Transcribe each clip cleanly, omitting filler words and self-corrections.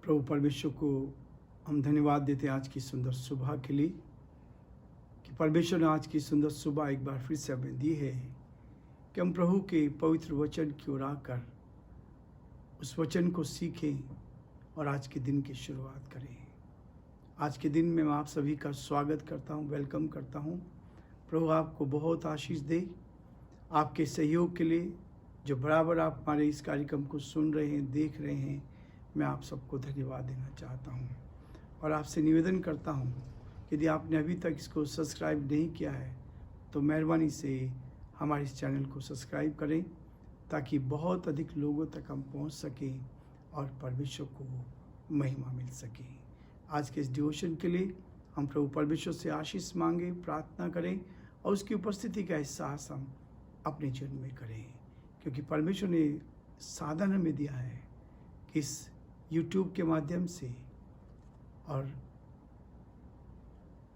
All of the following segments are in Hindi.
प्रभु परमेश्वर को हम धन्यवाद देते हैं आज की सुंदर सुबह के लिए कि परमेश्वर ने आज की सुंदर सुबह एक बार फिर से हमें दी है कि हम प्रभु के पवित्र वचन की ओर आकर उस वचन को सीखें और आज के दिन की शुरुआत करें। आज के दिन में मैं आप सभी का स्वागत करता हूं, वेलकम करता हूं। प्रभु आपको बहुत आशीष दे। आपके सहयोग के लिए जो बराबर आप हमारे इस कार्यक्रम को सुन रहे हैं, देख रहे हैं, मैं आप सबको धन्यवाद देना चाहता हूं और आपसे निवेदन करता हूं कि यदि आपने अभी तक इसको सब्सक्राइब नहीं किया है तो मेहरबानी से हमारे इस चैनल को सब्सक्राइब करें ताकि बहुत अधिक लोगों तक हम पहुंच सकें और परमेश्वर को महिमा मिल सके। आज के इस डिवोशन के लिए हम प्रभु परमेश्वर से आशीष मांगे, प्रार्थना करें और उसकी उपस्थिति का एहसास हम अपने जीवन में करें, क्योंकि परमेश्वर ने साधन हमें दिया है कि इस YouTube के माध्यम से और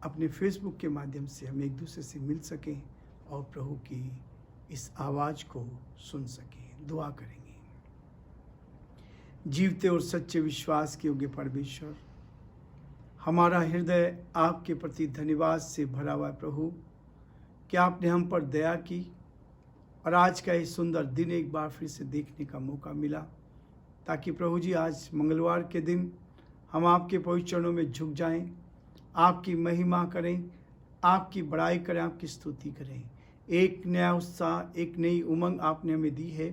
अपने फेसबुक के माध्यम से हम एक दूसरे से मिल सकें और प्रभु की इस आवाज़ को सुन सकें। दुआ करेंगे। जीवते और सच्चे विश्वास के योग्य परमेश्वर, हमारा हृदय आपके प्रति धन्यवाद से भरा हुआ है प्रभु कि आपने हम पर दया की और आज का ये सुंदर दिन एक बार फिर से देखने का मौका मिला, ताकि प्रभु जी आज मंगलवार के दिन हम आपके पवित्र चरणों में झुक जाएं, आपकी महिमा करें, आपकी बड़ाई करें, आपकी स्तुति करें। एक नया उत्साह, एक नई उमंग आपने हमें दी है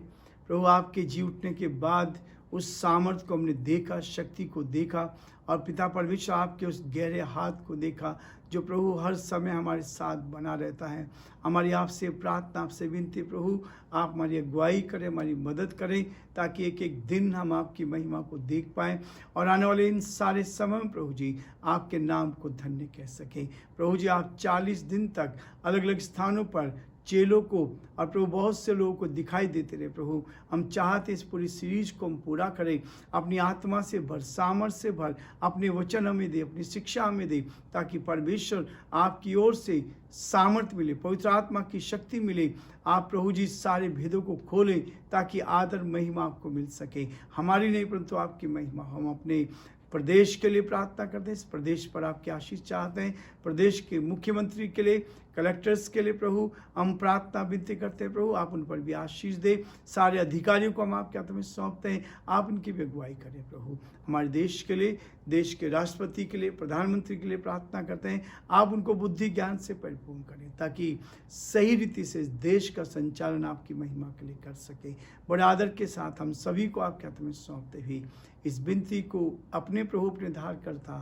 प्रभु। आपके जी उठने के बाद उस सामर्थ्य को हमने देखा, शक्ति को देखा और पिता परमेश्वर आपके उस गहरे हाथ को देखा जो प्रभु हर समय हमारे साथ बना रहता है। हमारी आपसे प्रार्थना, आपसे विनती प्रभु, आप हमारी अगुवाई करें, हमारी मदद करें ताकि एक एक दिन हम आपकी महिमा को देख पाएँ और आने वाले इन सारे समय में प्रभु जी आपके नाम को धन्य कह सकें। प्रभु जी आप 40 दिन तक अलग अलग स्थानों पर चेलों को और प्रभु बहुत से लोगों को दिखाई देते रहे प्रभु। हम चाहते इस पूरी सीरीज को हम पूरा करें, अपनी आत्मा से भर, सामर्थ्य से भर, अपने वचन हमें दे, अपनी शिक्षा हमें दे, ताकि परमेश्वर आपकी ओर से सामर्थ्य मिले, पवित्र आत्मा की शक्ति मिले। आप प्रभु जी सारे भेदों को खोलें ताकि आदर महिमा आपको मिल सके, हमारी नहीं परंतु आपकी महिमा। हम अपने प्रदेश के लिए प्रार्थना करते हैं, इस प्रदेश पर आपकी आशीष चाहते हैं। प्रदेश के मुख्यमंत्री के लिए, कलेक्टर्स के लिए प्रभु हम प्रार्थना विनती करते हैं प्रभु, आप उन पर भी आशीष दे। सारे अधिकारियों को हम आपके हाथ में सौंपते हैं, आप उनकी भी अगुवाई करें प्रभु। हमारे देश के लिए, देश के राष्ट्रपति के लिए, प्रधानमंत्री के लिए प्रार्थना करते हैं, आप उनको बुद्धि ज्ञान से परिपूर्ण करें ताकि सही रीति से इस देश का संचालन आपकी महिमा के लिए कर सके। बड़े आदर के साथ हम सभी को आपके हाथ में सौंपते हुए इस विनती को अपने प्रभु, अपने धारकर्ता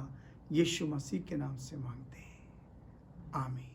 यीशु मसीह के नाम से मांगते हैं, आमीन।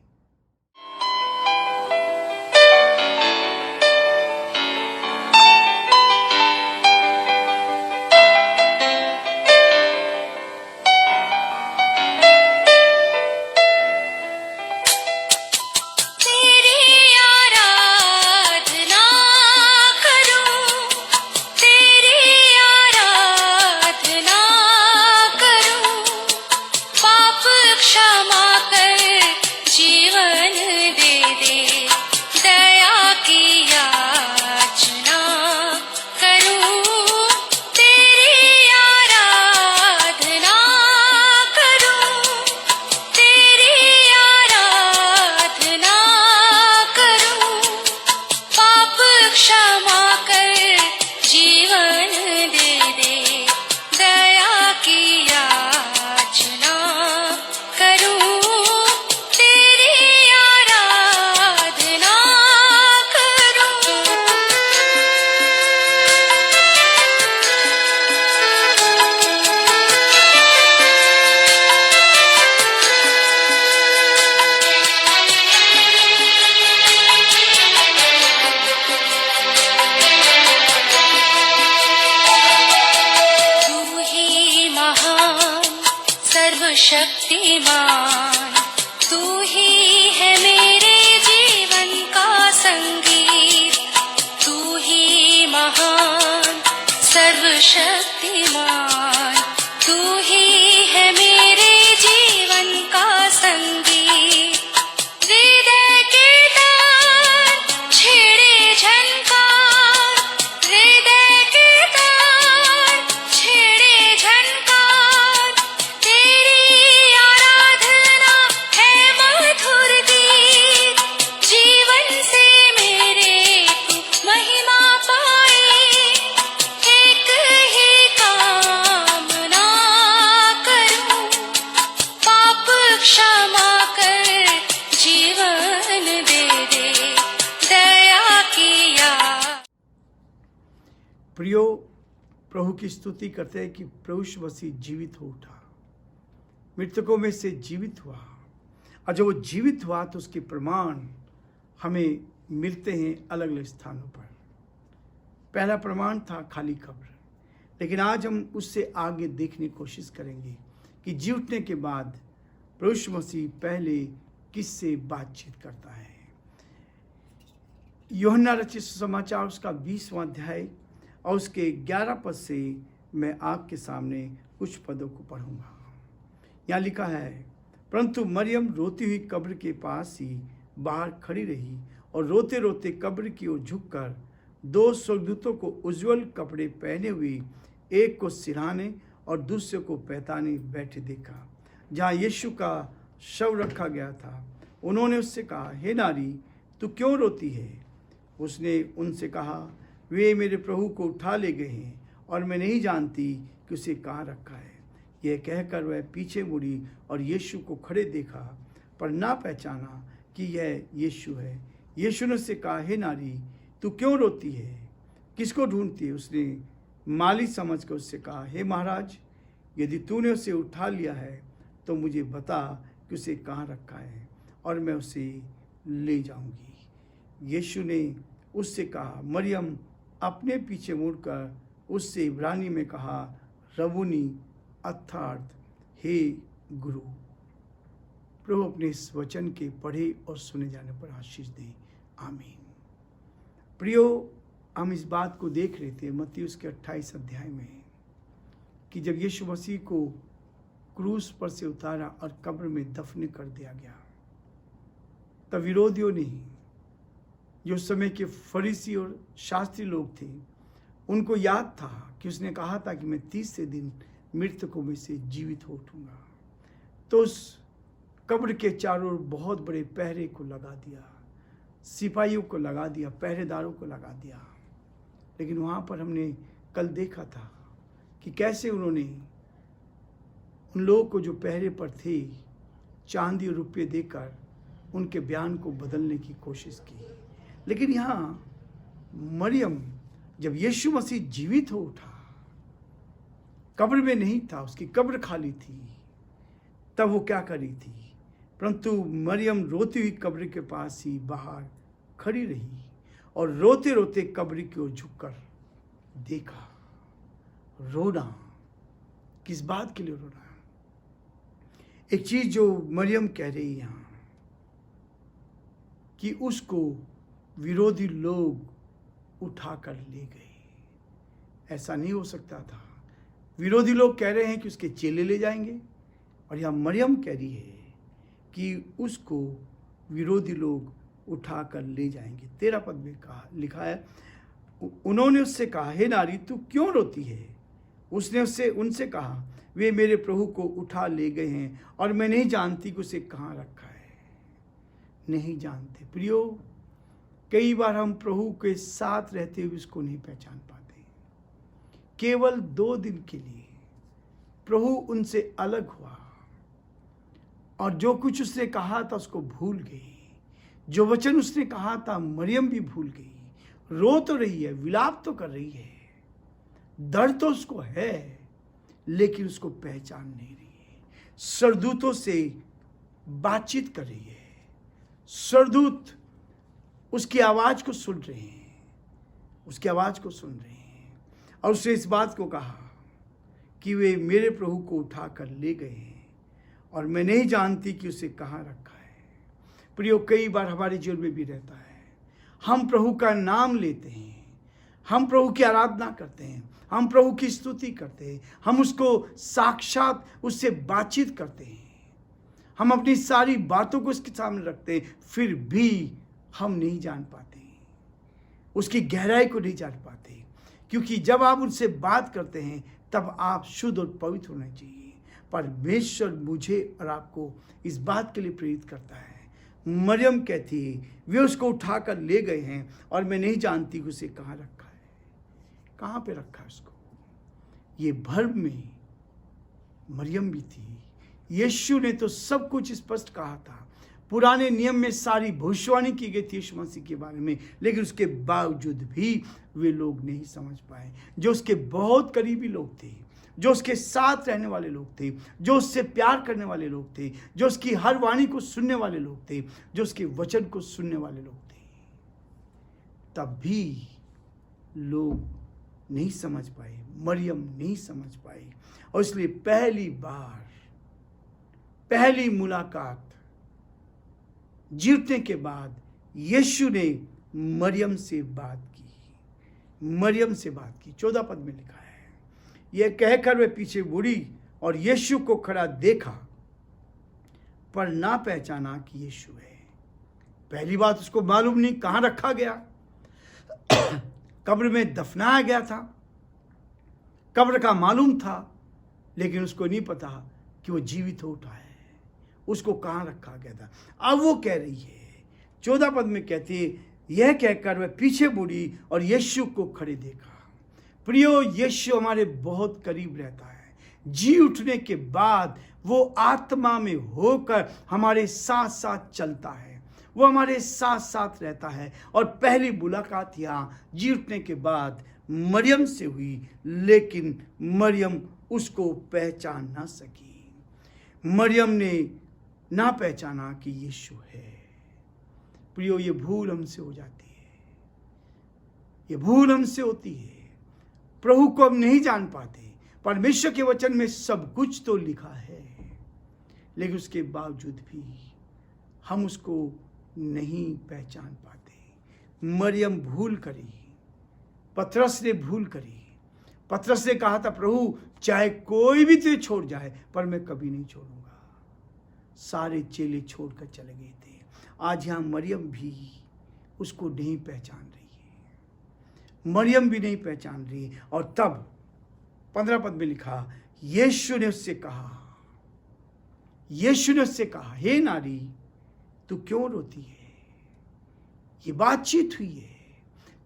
शक्तिमान तू ही है मेरे जीवन का संगीत, तू ही महान सर्वशक्तिमान, तू ही है मेरे जीवन का संगीत। हृदय के तार छेड़े झनकार, हृदय के तार छेड़े झनकार, प्रभु की स्तुति करते हैं कि प्रभु यीशु मसीह जीवित हो उठा, मृतकों में से जीवित हुआ, और जब वो जीवित हुआ तो उसके प्रमाण हमें मिलते हैं अलग अलग स्थानों पर। पहला प्रमाण था खाली कब्र, लेकिन आज हम उससे आगे देखने की कोशिश करेंगे कि जी उठने के बाद प्रभु यीशु मसीह पहले किससे बातचीत करता है। यूहन्ना रचित सुसमाचार उसका 20वां अध्याय और उसके 11 पद से मैं आपके सामने कुछ पदों को पढ़ूंगा। यहाँ लिखा है, परंतु मरियम रोती हुई कब्र के पास ही बाहर खड़ी रही और रोते रोते कब्र की ओर झुककर 2 स्वर्गदूतों को उज्जवल कपड़े पहने हुए, एक को सिरहाने और दूसरे को पैताने बैठे देखा। जहाँ यीशु का शव रखा गया था, उन्होंने उससे कहा, हे नारी, तू क्यों रोती है? उसने उनसे कहा, वे मेरे प्रभु को उठा ले गए हैं और मैं नहीं जानती कि उसे कहाँ रखा है। यह कहकर वह पीछे मुड़ी और यीशु को खड़े देखा, पर ना पहचाना कि यह यीशु है। यीशु ने उससे कहा, हे नारी, तू क्यों रोती है? किसको ढूंढती है? उसने माली समझकर उससे कहा, हे महाराज, यदि तूने उसे उठा लिया है तो मुझे बता कि उसे कहाँ रखा है और मैं उसे ले जाऊंगी। यीशु ने उससे कहा, मरियम। अपने पीछे मुड़कर उससे इब्रानी में कहा, रबुनी, अर्थात हे गुरु। प्रभु अपने इस वचन के पढ़े और सुने जाने पर आशीष दे, आमीन। प्रियो, हम इस बात को देख रहे थे मत्ती उसके 28 अध्याय में कि जब यीशु मसीह को क्रूस पर से उतारा और कब्र में दफन कर दिया गया, तब विरोधियों ने, जो समय के फरीसी और शास्त्री लोग थे, उनको याद था कि उसने कहा था कि मैं 30 दिन मृतकों में से जीवित हो उठूंगा। तो उस कब्र के चारों ओर बहुत बड़े पहरे को लगा दिया, सिपाहियों को लगा दिया, पहरेदारों को लगा दिया। लेकिन वहाँ पर हमने कल देखा था कि कैसे उन्होंने उन लोगों को जो पहरे पर थे चांदी और रुपये देकर उनके बयान को बदलने की कोशिश की। लेकिन यहाँ मरियम, जब यीशु मसीह जीवित हो उठा, कब्र में नहीं था, उसकी कब्र खाली थी, तब वो क्या करी थी? परंतु मरियम रोती हुई कब्र के पास ही बाहर खड़ी रही और रोते रोते कब्र की ओर झुककर देखा। रोना, किस बात के लिए रोना? एक चीज जो मरियम कह रही है यहाँ कि उसको विरोधी लोग उठाकर ले गए। ऐसा नहीं हो सकता था। विरोधी लोग कह रहे हैं कि उसके चेले ले जाएंगे, और यहाँ मरियम कह रही है कि उसको विरोधी लोग उठाकर ले जाएंगे। 13 पद में कहा, लिखा है, उन्होंने उससे कहा, हे नारी, तू क्यों रोती है? उसने उनसे कहा, वे मेरे प्रभु को उठा ले गए हैं और मैं नहीं जानती कि उसे कहाँ रखा है। नहीं जानते। प्रियो, कई बार हम प्रभु के साथ रहते हुए उसको नहीं पहचान पाते। केवल 2 दिन के लिए प्रभु उनसे अलग हुआ और जो कुछ उसने कहा था उसको भूल गई। जो वचन उसने कहा था मरियम भी भूल गई। रो तो रही है, विलाप तो कर रही है, दर्द तो उसको है, लेकिन उसको पहचान नहीं रही है। सरदूतों से बातचीत कर रही है। सरदूत उसकी आवाज को सुन रहे हैं, उसकी आवाज को सुन रहे हैं, और उसने इस बात को कहा कि वे मेरे प्रभु को उठाकर ले गए हैं और मैं नहीं जानती कि उसे कहाँ रखा है। प्रियो, कई बार हमारे जीवन में भी रहता है। हम प्रभु का नाम लेते हैं, हम प्रभु की आराधना करते हैं, हम प्रभु की स्तुति करते हैं, हम उसको साक्षात उससे बातचीत करते हैं, हम अपनी सारी बातों को उसके सामने रखते हैं, फिर भी हम नहीं जान पाते, उसकी गहराई को नहीं जान पाते। क्योंकि जब आप उनसे बात करते हैं तब आप शुद्ध और पवित्र होने चाहिए। परमेश्वर मुझे और आपको इस बात के लिए प्रेरित करता है। मरियम कहती है, वे उसको उठाकर ले गए हैं और मैं नहीं जानती कि उसे कहाँ रखा है। कहाँ पे रखा है उसको? ये भर्म में मरियम भी थी। यीशु ने तो सब कुछ स्पष्ट कहा था, पुराने नियम में सारी भविष्यवाणी की गई थी यीशु मसीह के बारे में, लेकिन उसके बावजूद भी वे लोग नहीं समझ पाए। जो उसके बहुत करीबी लोग थे, जो उसके साथ रहने वाले लोग थे, जो उससे प्यार करने वाले लोग थे, जो उसकी हर वाणी को सुनने वाले लोग थे, जो उसके वचन को सुनने वाले लोग थे, तब भी लोग नहीं समझ पाए, मरियम नहीं समझ पाई। और इसलिए पहली मुलाकात जीतने के बाद यीशु ने मरियम से बात की। 14 पद में लिखा है, यह कहकर वे पीछे मुड़ी और यीशु को खड़ा देखा, पर ना पहचाना कि यीशु है। पहली बात, उसको मालूम नहीं कहाँ रखा गया। कब्र में दफनाया गया था, कब्र का मालूम था, लेकिन उसको नहीं पता कि वो जीवित हो उठा है, उसको कहाँ रखा गया था। अब वो कह रही है, 14 पद में कहती है, यह कहकर वह पीछे मुड़ी और यीशु को खड़े देखा। प्रियो, यीशु हमारे बहुत करीब रहता है। जी उठने के बाद वो आत्मा में होकर हमारे साथ साथ चलता है, वो हमारे साथ साथ रहता है। और पहली मुलाकात यहाँ जी उठने के बाद मरियम से हुई, लेकिन मरियम उसको पहचान ना सकी। मरियम ने ना पहचाना कि यीशु है। प्रियो, ये भूल हमसे हो जाती है, ये भूल हमसे होती है। प्रभु को हम नहीं जान पाते। परमेश्वर के वचन में सब कुछ तो लिखा है, लेकिन उसके बावजूद भी हम उसको नहीं पहचान पाते। मरियम भूल करी, पतरस ने भूल करी। पतरस ने कहा था, प्रभु चाहे कोई भी तुझे छोड़ जाए, पर मैं कभी नहीं छोड़ूंगा। सारे चेले छोड़कर चले गए थे। आज यहाँ मरियम भी उसको नहीं पहचान रही है, मरियम भी नहीं पहचान रही है। और तब 15 पद में लिखा, यीशु ने उससे कहा, हे नारी, तू क्यों रोती है। ये बातचीत हुई है,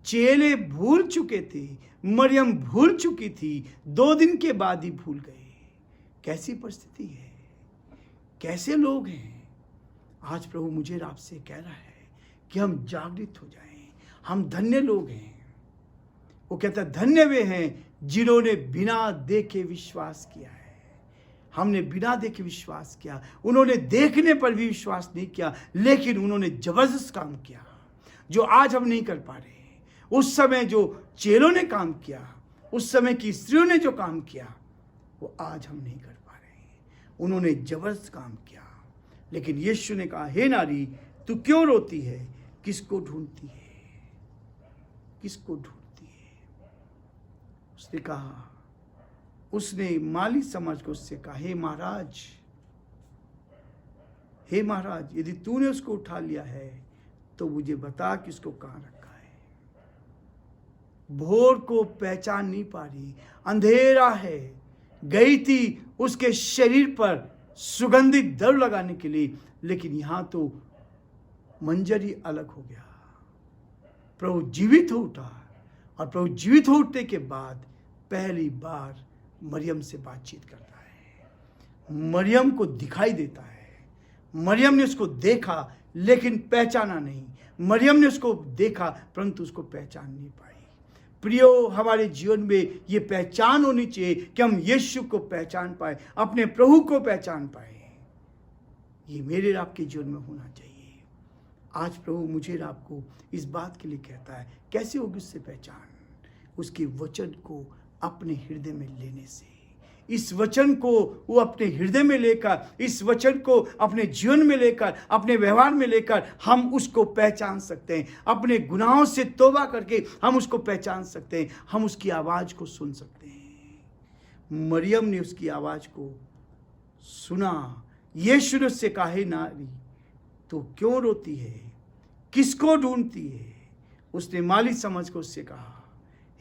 चेले भूल चुके थे, मरियम भूल चुकी थी, 2 दिन के बाद ही भूल गए। कैसी परिस्थिति है, कैसे लोग हैं। आज प्रभु मुझे आपसे कह रहा है कि हम जागृत हो जाएं। हम धन्य लोग हैं। वो कहता है, धन्य वे हैं जिन्होंने बिना देखे विश्वास किया है। हमने बिना देखे विश्वास किया। उन्होंने देखने पर भी विश्वास नहीं किया, लेकिन उन्होंने जबरदस्त काम किया, जो आज हम नहीं कर पा रहे। उस समय जो चेलों ने काम किया, उस समय की स्त्रियों ने जो काम किया, वो आज हम नहीं कर पा रहे। उन्होंने जबरदस्त काम किया। लेकिन यीशु ने कहा, हे नारी, तू क्यों रोती है, किसको ढूंढती है, किसको ढूंढती है। उसने कहा, उसने माली समझ को उससे कहा, हे महाराज, यदि तूने उसको उठा लिया है तो मुझे बता कि उसको कहाँ रखा है। भोर को पहचान नहीं पा रही, अंधेरा है। गई थी उसके शरीर पर सुगंधित दर लगाने के लिए, लेकिन यहां तो मंजर ही अलग हो गया। प्रभु जीवित हो उठा, और प्रभु जीवित हो उठने के बाद पहली बार मरियम से बातचीत करता है। मरियम को दिखाई देता है। मरियम ने उसको देखा, लेकिन पहचाना नहीं। मरियम ने उसको देखा, परंतु उसको पहचान नहीं पाई। प्रियो, हमारे जीवन में ये पहचान होनी चाहिए कि हम यीशु को पहचान पाए, अपने प्रभु को पहचान पाए। ये मेरे और आपके जीवन में होना चाहिए। आज प्रभु मुझे और आपको इस बात के लिए कहता है, कैसे होगी उससे पहचान? उसके वचन को अपने हृदय में लेने से। इस वचन को वो अपने हृदय में लेकर, इस वचन को अपने जीवन में लेकर, अपने व्यवहार में लेकर हम उसको पहचान सकते हैं। अपने गुनाहों से तौबा करके हम उसको पहचान सकते हैं। हम उसकी आवाज को सुन सकते हैं। मरियम ने उसकी आवाज को सुना। यीशु ने उससे कहा, हे नारी, तो क्यों रोती है, किसको ढूंढती है। उसने माली समझ को उससे कहा,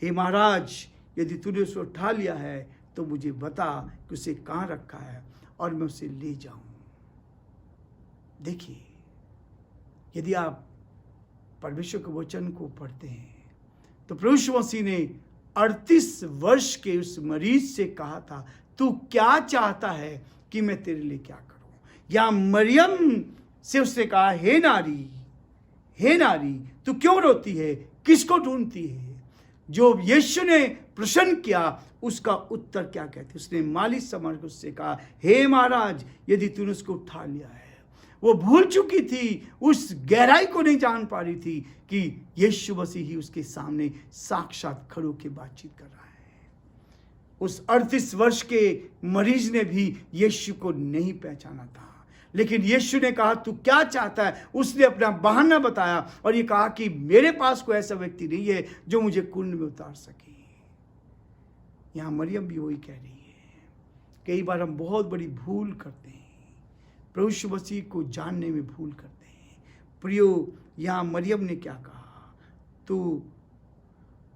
हे महाराज, यदि तूने उसे उठा लिया है तो मुझे बता कि उसे कहाँ रखा है, और मैं उसे ले जाऊं। देखिए, यदि आप परमेश्वर के वचन को पढ़ते हैं तो प्रभु यीशु मसीह ने 38 वर्ष के उस मरीज से कहा था, तू क्या चाहता है कि मैं तेरे लिए क्या करूं। या मरियम से उसने कहा, हे नारी तू क्यों रोती है, किसको ढूंढती है? जो यीशु ने प्रश्न किया उसका उत्तर क्या कहते? उसने मालिश समझ कर उससे कहा, हे महाराज, यदि तूने उसको उठा लिया है। वो भूल चुकी थी, उस गहराई को नहीं जान पा रही थी कि यीशु मसीह ही उसके सामने साक्षात खड़े होकर बातचीत कर रहा है। उस 38 वर्ष के मरीज ने भी यीशु को नहीं पहचाना था, लेकिन यीशु ने कहा, तू क्या चाहता है? उसने अपना बहाना बताया और ये कहा कि मेरे पास कोई ऐसा व्यक्ति नहीं है जो मुझे कुंड में उतार सके। यहां मरियम भी वही कह रही है। कई बार हम बहुत बड़ी भूल करते हैं, प्रभु यीशु मसीह को जानने में भूल करते हैं। प्रियो, यहां मरियम ने क्या कहा? तू,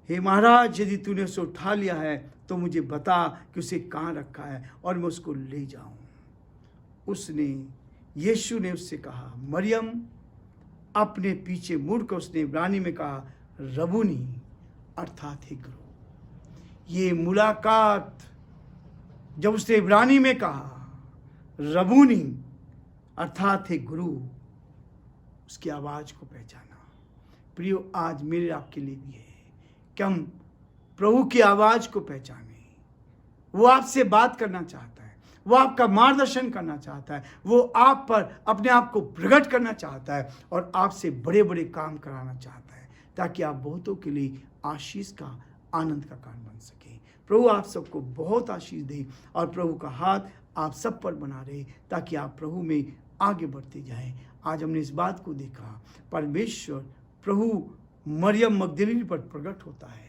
हे महाराज, यदि तूने उसे उठा लिया है तो मुझे बता कि उसे कहाँ रखा है और मैं उसको ले जाऊं। यीशु ने उससे कहा, मरियम। अपने पीछे मुड़कर उसने इब्रानी में कहा, रबूनी, अर्थात हे गुरु। ये मुलाकात जब उसने इब्रानी में कहा रबूनी अर्थात हे गुरु, उसकी आवाज को पहचाना। प्रियो, आज मेरे आपके लिए भी है कि हम प्रभु की आवाज को पहचाने। वो आपसे बात करना चाहता है, वो आपका मार्गदर्शन करना चाहता है, वो आप पर अपने आप को प्रकट करना चाहता है और आपसे बड़े बड़े काम कराना चाहता है, ताकि आप बहुतों के लिए आशीष का, आनंद का कारण बन सके। प्रभु आप सबको बहुत आशीष दे और प्रभु का हाथ आप सब पर बना रहे, ताकि आप प्रभु में आगे बढ़ते जाएं। आज हमने इस बात को देखा, परमेश्वर प्रभु मरियम मगदलीनी पर प्रकट होता है।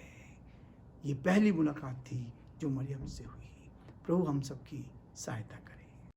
ये पहली मुलाकात थी जो मरियम से हुई। प्रभु हम सबकी सहायता करें।